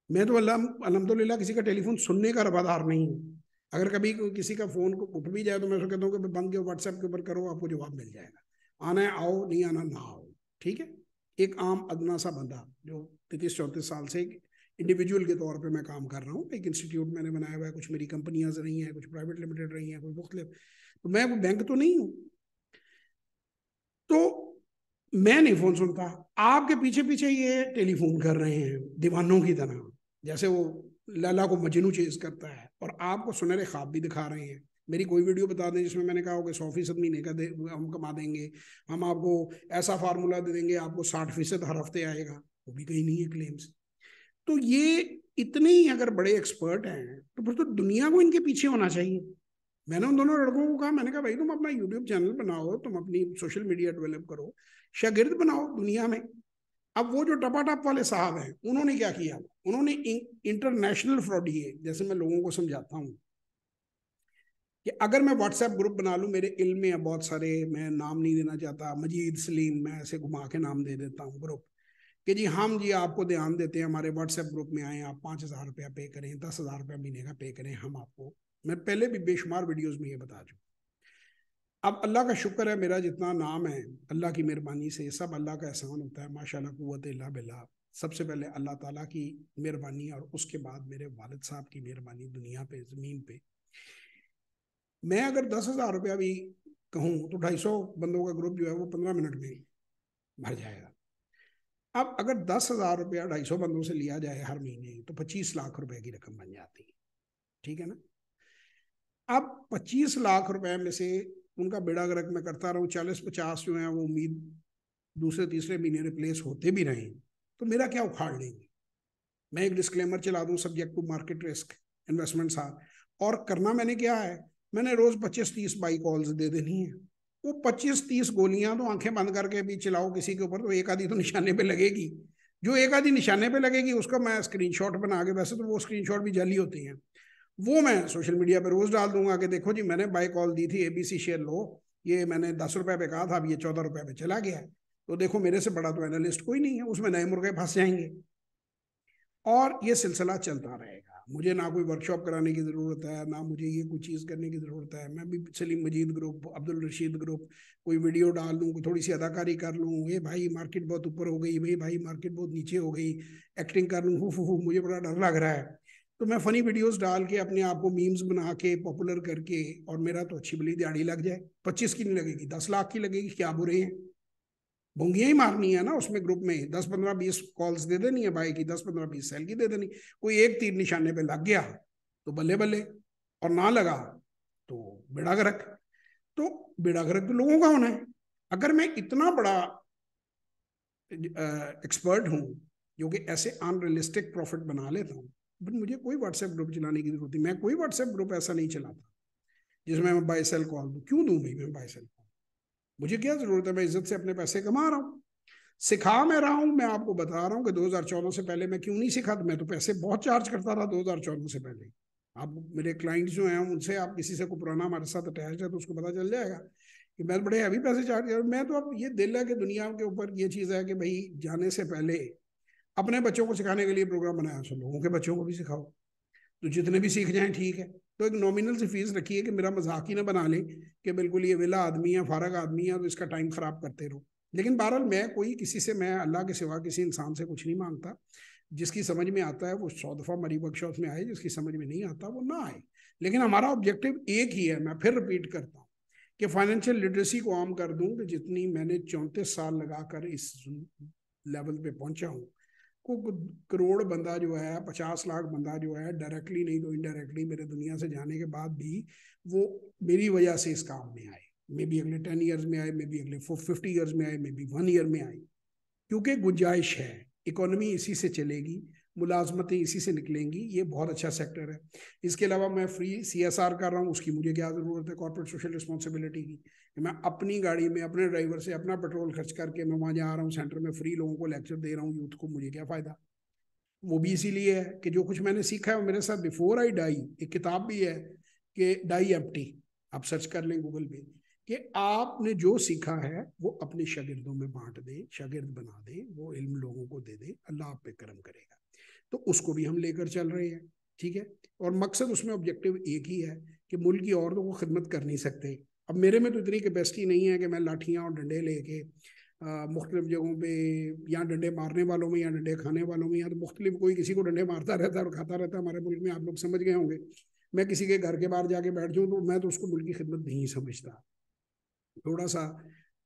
मैं तो अल्लाह अल्हम्दुलिल्लाह किसी का टेलीफोन सुनने का रवादार नहीं हूँ। अगर कभी किसी का फोन को उठ भी जाए तो मैं उसको कहता हूँ कि बंद के व्हाट्सएप के ऊपर करो, आपको जवाब मिल जाएगा। आना है आओ, नहीं आना ना आओ, ठीक है। एक आम अदना सा बंदा जो 33-34 साल से एक इंडिविजुअल के तौर पे मैं काम कर रहा हूँ, एक इंस्टीट्यूट मैंने बनाया हुआ है, कुछ मेरी कंपनियां रही हैं, कुछ प्राइवेट लिमिटेड रही हैं, कुछ मुख्तलिफ, तो मैं वो बैंक तो नहीं हूँ। तो मैं नहीं फोन सुनता, आपके पीछे पीछे ये टेलीफोन कर रहे हैं दीवानों की तरह, जैसे वो लैला को मजनू चेज करता है, और आपको सुनहरे ख्वाब भी दिखा रहे हैं। मेरी कोई वीडियो बता दें जिसमें मैंने कहा होगा 100% महीने का हम कमा देंगे, हम आपको ऐसा फार्मूला दे देंगे, आपको 60% हर हफ्ते आएगा, वो भी कहीं नहीं है क्लेम्स। तो ये इतने ही अगर बड़े एक्सपर्ट हैं तो फिर तो दुनिया को इनके पीछे होना चाहिए। मैंने उन दोनों लड़कों को कहा, मैंने कहा भाई तुम अपना यूट्यूब चैनल बनाओ, तुम अपनी सोशल मीडिया डेवलप करो, शागिर्द बनाओ दुनिया में। अब वो जो टपाटप वाले साहब हैं उन्होंने क्या किया, उन्होंने इंटरनेशनल फ्रॉडिये, जैसे मैं लोगों को समझाता हूँ कि अगर मैं व्हाट्सएप ग्रुप बना लूँ, मेरे इल्म में बहुत सारे, मैं नाम नहीं देना चाहता, मजीद सलीम, मैं ऐसे घुमा के नाम दे देता हूँ ग्रुप, कि जी हम जी आपको ध्यान देते हैं, हमारे व्हाट्सएप ग्रुप में आए, आप 5,000 रुपया पे करें, 10,000 रुपया महीने का पे करें, हम आपको, मैं पहले भी बेशुमार वीडियोस में ये बता चुका। अब अल्लाह का शुक्र है, मेरा जितना नाम है अल्लाह की मेहरबानी से, सब अल्लाह का एहसान होता है, माशाल्लाह कुव्वत इल्ला बिल्लाह। सबसे पहले अल्लाह ताला की मेहरबानी, और उसके बाद मेरे वालिद साहब की मेहरबानी दुनिया पे, ज़मीन पे। मैं अगर 10,000 रुपया भी कहूँ तो 250 बंदों का ग्रुप जो है वो 15 मिनट में भर जाएगा। अब अगर 10,000 रुपया 250 बंदों से लिया जाए हर महीने, तो 25 लाख रुपए की रकम बन जाती है, ठीक है ना। अब 25 लाख रुपए में से उनका बेड़ा गर्क मैं करता रहूं, 40-50 जो है वो उम्मीद दूसरे तीसरे महीने रिप्लेस होते भी रहे, तो मेरा क्या उखाड़ लेंगे? मैं एक डिस्क्लेमर चला दूं, subject to market risk, investment साथ। और करना मैंने क्या है, मैंने रोज 25-30 बाई कॉल्स दे देनी है। वो 25-30 गोलियां तो आंखें बंद करके भी चलाओ किसी के ऊपर, तो एक आधी तो निशाने पे लगेगी। जो एक आधी निशाने पे लगेगी उसका मैं स्क्रीनशॉट बना के, वैसे तो वो स्क्रीनशॉट भी जाली होती हैं, वो मैं सोशल मीडिया पे रोज डाल दूंगा कि देखो जी मैंने बाई कॉल दी थी, एबीसी शेयर लो, ये मैंने 10 रुपए पे कहा था, अब ये 14 रुपए पे चला गया है, तो देखो मेरे से बड़ा तो एनालिस्ट कोई नहीं है, उसमें नए मुर्गे फंस जाएंगे। और ये सिलसिला चलता रहेगा। मुझे ना कोई वर्कशॉप कराने की ज़रूरत है, ना मुझे ये कोई चीज़ करने की ज़रूरत है। मैं भी सलीम मजीद ग्रुप, अब्दुल रशीद ग्रुप, कोई वीडियो डाल लूँ, थोड़ी सी अदाकारी कर लूँ, ये भाई मार्केट बहुत ऊपर हो गई, भाई मार्केट बहुत नीचे हो गई, एक्टिंग कर लूँ, मुझे बड़ा डर लग रहा है, तो मैं फ़नी वीडियोस डाल के अपने आप को मीम्स बना के पॉपुलर करके, और मेरा तो अच्छी भली दिहाड़ी लग जाए, 25 की नहीं लगेगी, 10 लाख की लगेगी, क्या बुरे हैं? भूंगियां ही मारनी है ना उसमें, ग्रुप में 10-15-20 कॉल्स दे देनी है भाई की, 10-15-20 सेल की दे देनी, कोई एक तीर निशाने पे लग गया तो बल्ले बल्ले, और ना लगा तो बेड़ा गर्क। तो बेड़ा गर्क तो लोगों का होना है। अगर मैं इतना बड़ा एक्सपर्ट हूँ जो कि ऐसे अनरियलिस्टिक प्रॉफिट बना लेता हूँ, बट मुझे कोई व्हाट्सएप ग्रुप चलाने की जरूरत नहीं। मैं कोई व्हाट्सएप ग्रुप ऐसा नहीं चलाता जिसमें मैं बाय सेल कॉल दूँ। क्यों दूँ भाई मैं बाय सेल कॉल? मुझे क्या जरूरत है? मैं इज्जत से अपने पैसे कमा रहा हूँ, सिखा मैं रहा हूँ। मैं आपको बता रहा हूँ कि 2014 से पहले मैं क्यों नहीं सिखा। मैं तो पैसे बहुत चार्ज करता था 2014 से पहले। आप मेरे क्लाइंट्स जो हैं उनसे, आप किसी से को पुराना हमारे साथ अटैच है तो उसको पता चल जाएगा कि मैं बड़े हैवी पैसे चार्ज कर। मैं तो अब ये दिल है कि दुनिया के ऊपर ये चीज़ है कि भाई जाने से पहले अपने बच्चों को सिखाने के लिए प्रोग्राम बनाया, सो लोगों के बच्चों को भी सिखाओ, तो जितने भी सीख जाएं ठीक है। तो एक नॉमिनल सी फीस रखी है कि मेरा मजाक ही ना बना ले कि बिल्कुल ये वेला आदमी है, फारग आदमी है, तो इसका टाइम खराब करते रहो। लेकिन बहरहाल मैं कोई किसी से, मैं अल्लाह के सिवा किसी इंसान से कुछ नहीं मांगता। जिसकी समझ में आता है वो 100 दफा मरी वर्कशॉप में आए, जिसकी समझ में नहीं आता वो ना आए। लेकिन हमारा ऑब्जेक्टिव एक ही है, मैं फिर रिपीट करता हूँ कि फाइनेंशियल लिटरेसी को आम कर दूं कि जितनी मैंने 34 साल लगाकर इस लेवल पे पहुंचा हूँ, को करोड़ बंदा जो है, 50 लाख बंदा जो है, डायरेक्टली नहीं तो इनडायरेक्टली मेरे दुनिया से जाने के बाद भी वो मेरी वजह से इस काम में आए। मे बी अगले 10 ईयर्स में आए, मे बी अगले 50 ईयर्स में आए, मे बी 1 ईयर में आए, क्योंकि गुंजाइश है। इकोनॉमी इसी से चलेगी, मुलाजमतें इसी से निकलेंगी। ये बहुत अच्छा सेक्टर है। इसके अलावा मैं फ्री CSR कर रहा हूँ, उसकी मुझे क्या ज़रूरत है कॉर्पोरेट सोशल रिस्पॉन्सिबिलिटी की? मैं अपनी गाड़ी में अपने ड्राइवर से अपना पेट्रोल खर्च करके मैं वहाँ जा रहा हूँ, सेंटर में फ्री लोगों को लेक्चर दे रहा हूँ, यूथ को, मुझे क्या फ़ायदा? वो भी इसीलिए है कि जो कुछ मैंने सीखा है वो मेरे साथ बिफोर आई डाई। एक किताब भी है कि डाई एम्प्टी, आप सर्च कर लें गूगल पे, कि आपने जो सीखा है वो अपने शागिर्दों में बांट दें, शागिर्द बना दें, वो इल्म लोगों को दे दें, अल्लाह आप पे करम करेगा। तो उसको भी हम लेकर चल रहे हैं, ठीक है। और मकसद उसमें ऑब्जेक्टिव एक ही है कि मुल्क की औरतों को खिदमत कर नहीं सकते। अब मेरे में तो इतनी कैपेसिटी नहीं है कि मैं लाठियाँ और डंडे लेके मुख्तलिफ जगहों पे, या डंडे मारने वालों में या डंडे खाने वालों में, या तो मुख्तलिफ कोई किसी को डंडे मारता रहता है और खाता रहता है हमारे मुल्क में, आप लोग समझ गए होंगे। मैं किसी के घर के बाहर जाके बैठ जाऊँ तो मैं तो उसको मुल्क की खिदमत नहीं समझता। थोड़ा सा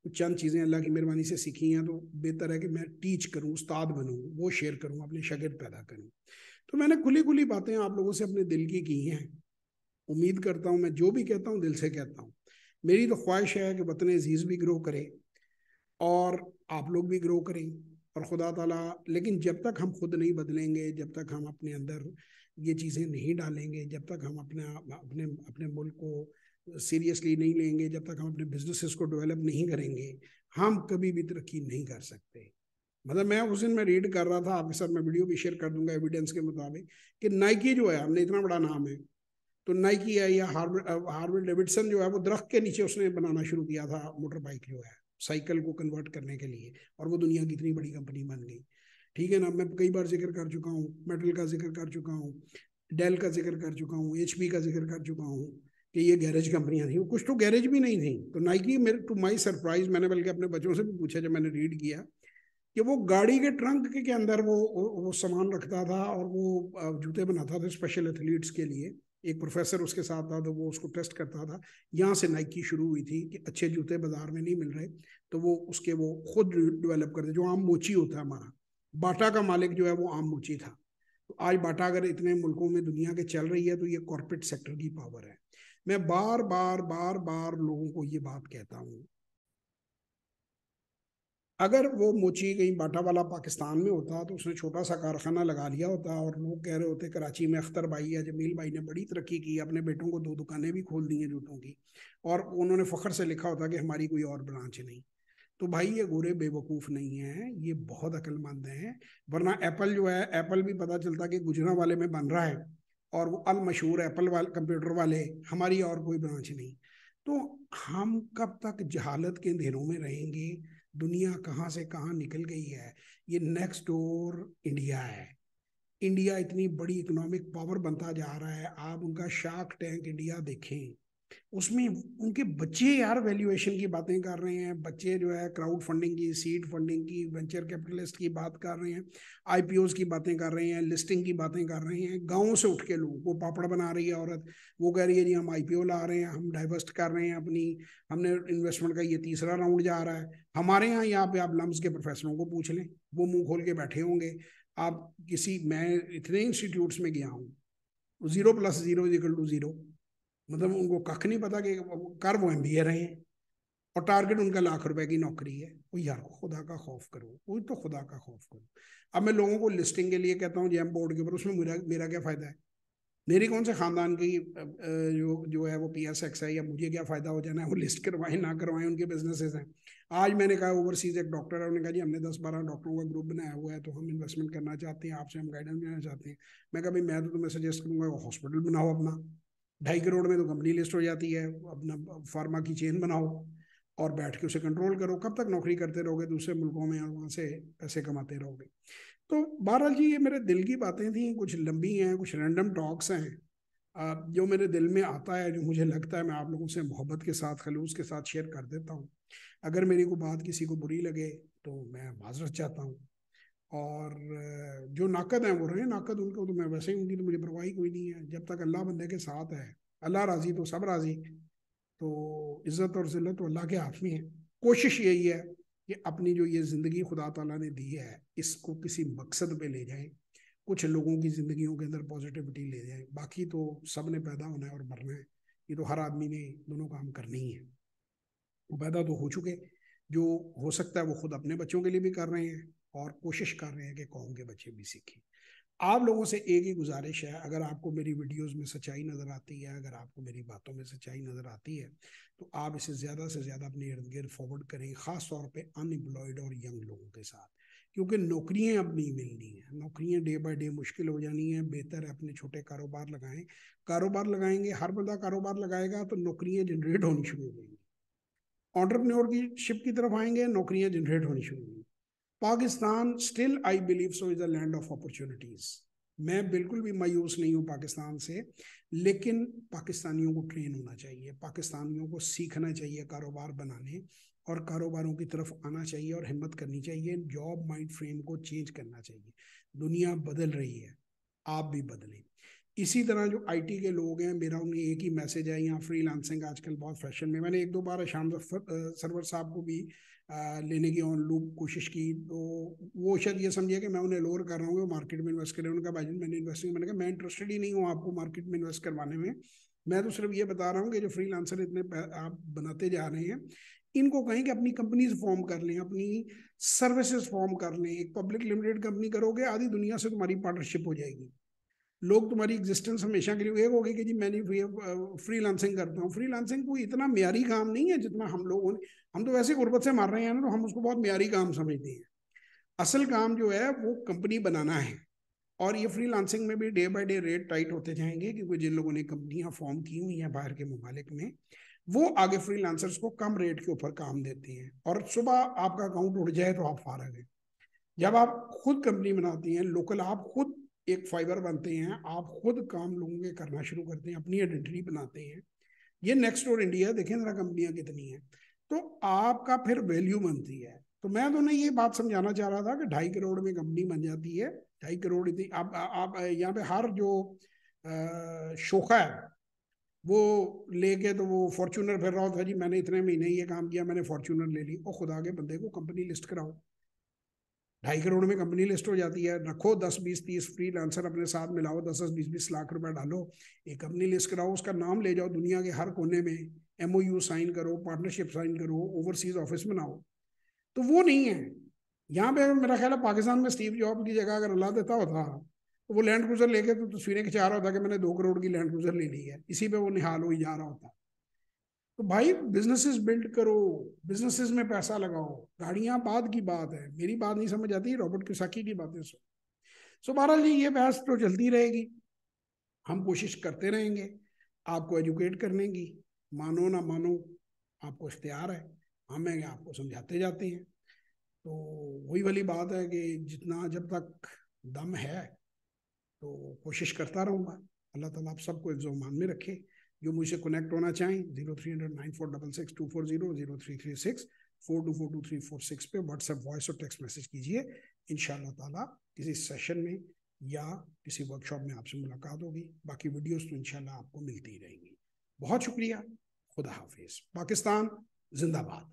चंद चीज़ें अल्लाह की मेहरबानी से सीखी हैं तो बेहतर है कि मैं टीच करूँ, उस्ताद बनूँ, वो शेयर करूँ, अपने शागिर्द पैदा करूँ। तो मैंने खुली खुली बातें आप लोगों से अपने दिल की हैं। उम्मीद करता हूँ मैं जो भी कहता हूँ दिल से कहता हूँ। मेरी तो ख्वाहिश है कि वतन अजीज़ भी ग्रो करे और आप लोग भी ग्रो करें, और खुदा ताला, लेकिन जब तक हम खुद नहीं बदलेंगे, जब तक हम अपने अंदर ये चीज़ें नहीं डालेंगे, जब तक हम अपने अपने अपने मुल्क को सीरियसली नहीं लेंगे, जब तक हम अपने बिजनेसेस को डेवलप नहीं करेंगे, हम कभी भी तरक्की नहीं कर सकते। मतलब मैं उस दिन मैं रीड कर रहा था, आपके साथ मैं वीडियो भी शेयर कर दूंगा एविडेंस के मुताबिक, कि नाइकी जो है, हमने इतना बड़ा नाम है, तो नाइकी है या हार्ले डेविडसन जो है, वो दरख्त के नीचे उसने बनाना शुरू किया था मोटर बाइक जो है, साइकिल को कन्वर्ट करने के लिए, और वो दुनिया की इतनी बड़ी कंपनी बन गई। ठीक है ना। मैं कई बार जिक्र कर चुका हूँ, मेटल का जिक्र कर चुका हूँ, डेल का जिक्र कर चुका हूँ, HP का जिक्र कर चुका हूँ कि ये गैरेज कंपनियां थी। वो कुछ तो गैरेज भी नहीं थी। तो नाइकी, मेरे टू माई सरप्राइज, मैंने बल्कि अपने बच्चों से भी पूछा जब मैंने रीड किया, कि वो गाड़ी के ट्रंक के अंदर वो सामान रखता था और वो जूते बनाता था स्पेशल एथलीट्स के लिए। एक प्रोफेसर उसके साथ था तो वो उसको टेस्ट करता था। यहाँ से नाइकी शुरू हुई थी कि अच्छे जूते बाजार में नहीं मिल रहे तो वो उसके वो खुद डेवलप करते, जो आम मोची होता है हमारा। बाटा का मालिक जो है वो आम मोची था। तो आज बाटा अगर इतने मुल्कों में दुनिया के चल रही है तो ये कॉर्पोरेट सेक्टर की पावर है। मैं बार बार बार बार लोगों को ये बात कहता हूँ, अगर वो मोची कहीं बाटा वाला पाकिस्तान में होता तो उसने छोटा सा कारखाना लगा लिया होता, और लोग कह रहे होते कराची में अख्तर भाई या जमील भाई ने बड़ी तरक्की की, अपने बेटों को 2 दुकानें भी खोल दी हैं जूतों की, और उन्होंने फख्र से लिखा होता कि हमारी कोई और ब्रांच नहीं। तो भाई ये गोरे बेवकूफ़ नहीं है, ये बहुत अक्लमंद हैं। वरना एप्पल जो है, एप्पल भी पता चलता कि गुजरा वाले में बन रहा है, और वो अल मशहूर एप्पल वाले कंप्यूटर वाले, हमारी और कोई ब्रांच नहीं। तो हम कब तक जहालत के अंधेरों में रहेंगे? दुनिया कहाँ से कहाँ निकल गई है। ये नेक्स्ट डोर इंडिया है। इंडिया इतनी बड़ी इकोनॉमिक पावर बनता जा रहा है। आप उनका शार्क टैंक इंडिया देखें, उसमें उनके बच्चे यार वैल्यूएशन की बातें कर रहे हैं। बच्चे जो है क्राउड फंडिंग की, सीड फंडिंग की, वेंचर कैपिटलिस्ट की बात कर रहे हैं, IPOs की बातें कर रहे हैं, लिस्टिंग की बातें कर रहे हैं। गाँव से उठ के लोगों को पापड़ बना रही है औरत, वो कह रही है जी हम IPO ला रहे हैं, हम डाइवर्स्ट कर रहे हैं अपनी, हमने इन्वेस्टमेंट का ये तीसरा राउंड जा रहा है। हमारे यहाँ पे आप लम्स के प्रोफेसरों को पूछ लें, वो मुंह खोल के बैठे होंगे। आप किसी, मैं इतने इंस्टीट्यूट्स में गया हूँ, 0 + 0 = 0, मतलब उनको कख नहीं पता कि कर वो MBA रहे हैं और टारगेट उनका ₹1,00,000 की नौकरी है। वो यार खुदा का खौफ करो, कोई तो खुदा का खौफ करो। अब मैं लोगों को लिस्टिंग के लिए कहता हूँ जेम बोर्ड के ऊपर, उसमें मेरा मेरा क्या फायदा है? मेरी कौन से खानदान की जो है वो PSX है, या मुझे क्या फायदा हो जाना है? वो लिस्ट करवाएं ना करवाएं, उनके बिजनेसेस हैं। आज मैंने कहा ओवरसीज एक डॉक्टर है, उन्होंने कहा जी हमने 10-12 डॉक्टरों का ग्रुप बनाया हुआ है, तो हम इन्वेस्टमेंट करना चाहते हैं, आपसे हम गाइडेंस लेना चाहते हैं। मैं कहा भाई मैं तो तुम्हें सजेस्ट करूंगा हॉस्पिटल बनाओ अपना, 2.5 करोड़ में तो कंपनी लिस्ट हो जाती है, अपना फार्मा की चेन बनाओ और बैठ के उसे कंट्रोल करो। कब तक नौकरी करते रहोगे दूसरे मुल्कों में और वहां से पैसे कमाते रहोगे? तो बहरहाल जी, ये मेरे दिल की बातें थी, कुछ लंबी हैं, कुछ रैंडम टॉक्स हैं, जो मेरे दिल में आता है, जो मुझे लगता है, मैं आप लोगों से मोहब्बत के साथ, खलूस के साथ शेयर कर देता हूँ। अगर मेरी कोई बात किसी को बुरी लगे तो मैं माजरत चाहता हूँ, और जो नाकद हैं वो रहे नाकद, उनको तो मैं वैसे ही, उनकी तो मुझे परवाह कोई नहीं है। जब तक अल्लाह बंदे के साथ है, अल्लाह राजी तो सब राजी। तो इज्जत और जिल्लत तो अल्लाह के हाथ में है। कोशिश यही है कि अपनी जो ये ज़िंदगी खुदा ताला ने दी है, इसको किसी मकसद पे ले जाएं, कुछ लोगों की ज़िंदगियों के अंदर पॉजिटिविटी ले जाएं। बाकी तो सब ने पैदा होना है और मरना है, ये तो हर आदमी ने दोनों काम करने ही है। वो पैदा तो हो चुके, जो हो सकता है वो खुद अपने बच्चों के लिए भी कर रहे हैं और कोशिश कर रहे हैं कि कौम के बच्चे भी सीखें। आप लोगों से एक ही गुजारिश है, अगर आपको मेरी वीडियोस में सच्चाई नज़र आती है, अगर आपको मेरी बातों में सच्चाई नज़र आती है, तो आप इसे ज़्यादा से ज़्यादा अपने इर्द गिर्द फॉरवर्ड करें, ख़ास तौर पे अनएम्प्लॉयड और यंग लोगों के साथ, क्योंकि नौकरियां अब नहीं मिलनी है, नौकरियां डे बाय डे मुश्किल हो जानी है। बेहतर है अपने छोटे कारोबार लगाएं। कारोबार लगाएंगे, हर बंदा कारोबार लगाएगा तो नौकरियां जनरेट होनी शुरू हो जाएंगी। ऑन्टरप्रन्योर की शिप की तरफ आएंगे, नौकरियां जनरेट होनी शुरू होंगी। Pakistan still I believe so is a land of opportunities. मैं बिल्कुल भी मायूस नहीं हूँ पाकिस्तान से, लेकिन पाकिस्तानियों को ट्रेन होना चाहिए, पाकिस्तानियों को सीखना चाहिए कारोबार बनाने, और कारोबारों की तरफ आना चाहिए और हिम्मत करनी चाहिए। जॉब माइंड फ्रेम को चेंज करना चाहिए। दुनिया बदल रही है, आप भी बदलें। इसी तरह जो IT के लोग हैं, मेरा उन्हें एक ही मैसेज है, यहाँ फ्रीलांसिंग आजकल बहुत फैशन में। मैंने 1-2 बार शाम सरवर साहब को भी लेने की ऑन लूप कोशिश की, तो वो शायद ये समझिए कि मैं उन्हें लोअर कर रहा हूँ, वो मार्केट में इन्वेस्ट करें। उनका भाई मैंने इन्वेस्टिंग, मैंने कहा मैं इंटरेस्टेड ही नहीं हूँ आपको मार्केट में इन्वेस्ट करवाने में। मैं तो सिर्फ ये बता रहा हूँ कि जो फ्रीलांसर इतने आप बनाते जा रहे हैं, इनको कहें कि अपनी कंपनीज फॉर्म कर लें, अपनी सर्विसेज फॉर्म कर लें। एक पब्लिक लिमिटेड कंपनी करोगे, आधी दुनिया से तुम्हारी पार्टनरशिप हो जाएगी। लोग तुम्हारी एग्जिस्टेंस हमेशा के लिए एक होगी कि जी मैंने फ्रीलांसिंग करता हूँ। फ्रीलांसिंग कोई इतना म्यारी काम नहीं है जितना हम लोगों ने, हम तो वैसे गुर्बत से मार रहे हैं ना, तो हम उसको बहुत म्यारी काम समझते हैं। असल काम जो है वो कंपनी बनाना है। और ये फ्रीलांसिंग में भी day by day rate tight होते जाएंगे, क्योंकि जिन लोगों ने कंपनियां फॉर्म की हुई हैं बाहर के ममालिक में, वो आगे फ्रीलांसर्स को कम रेट के ऊपर काम देते हैं, और सुबह आपका अकाउंट उड़ जाए तो आप फारग हैं। जब आप खुद कंपनी बनाती हैं लोकल, आप खुद एक फाइबर बनते हैं, आप खुद काम लोगों के करना शुरू करते हैं, अपनी आइडेंटिटी बनाते हैं। ये नेक्स्ट डोर इंडिया देखें जरा, कंपनियां कितनी हैं, तो आपका फिर वैल्यू बनती है। तो मैं तो उन्हें ये बात समझाना चाह रहा था कि 2.5 करोड़ में कंपनी बन जाती है। 2.5 करोड़ इतनी आप यहाँ पे हर जो शोखा है वो लेके, तो वो फॉर्च्यूनर फिर रहा था जी मैंने इतने महीने ये काम किया, मैंने फॉर्च्यूनर ले ली। और खुदा के बंदे को कंपनी लिस्ट कराओ, 2.5 करोड़ में कंपनी लिस्ट हो जाती है। रखो 10-20-30 फ्रीलांसर अपने साथ मिलाओ, 10-20 लाख रुपए डालो, एक कंपनी लिस्ट कराओ, उसका नाम ले जाओ दुनिया के हर कोने में, MOU साइन करो, पार्टनरशिप साइन करो, ओवरसीज ऑफिस बनाओ। तो वो नहीं है यहाँ पे। मेरा ख्याल है पाकिस्तान में स्टीव जॉब की जगह अगर अल्लाह देता होता तो वो लैंड क्रूजर लेके तो तस्वीरें खिंचा रहा होता कि मैंने 2 करोड़ की लैंड क्रूजर ले ली है, इसी पे वो निहाल हो ही जा रहा होता। तो भाई बिजनेसेस बिल्ड करो, बिजनेसेस में पैसा लगाओ। गाड़ियां बाद की बात है, मेरी बात नहीं समझ आती, रॉबर्ट कियोसाकी की बातें सुनो। सो बहरहाल जी, ये बहस तो चलती रहेगी, हम कोशिश करते रहेंगे आपको एजुकेट करने की। मानो ना मानो आपको इख्तियार है, हम आपको समझाते जाते हैं। तो वही वाली बात है कि जितना जब तक दम है तो कोशिश करता रहूँगा। अल्लाह ताला आप सबको हिफ्ज़ ईमान में रखे। जो मुझसे कनेक्ट होना चाहें 030094662400 033642422346 पे व्हाट्सएप वॉइस और टेक्स्ट मैसेज कीजिए। इंशाअल्लाह ताला किसी सेशन में या किसी वर्कशॉप में आपसे मुलाकात होगी। बाकी वीडियोस तो इंशाअल्लाह आपको मिलती ही रहेंगी। बहुत शुक्रिया। खुदा हाफिज। पाकिस्तान जिंदाबाद।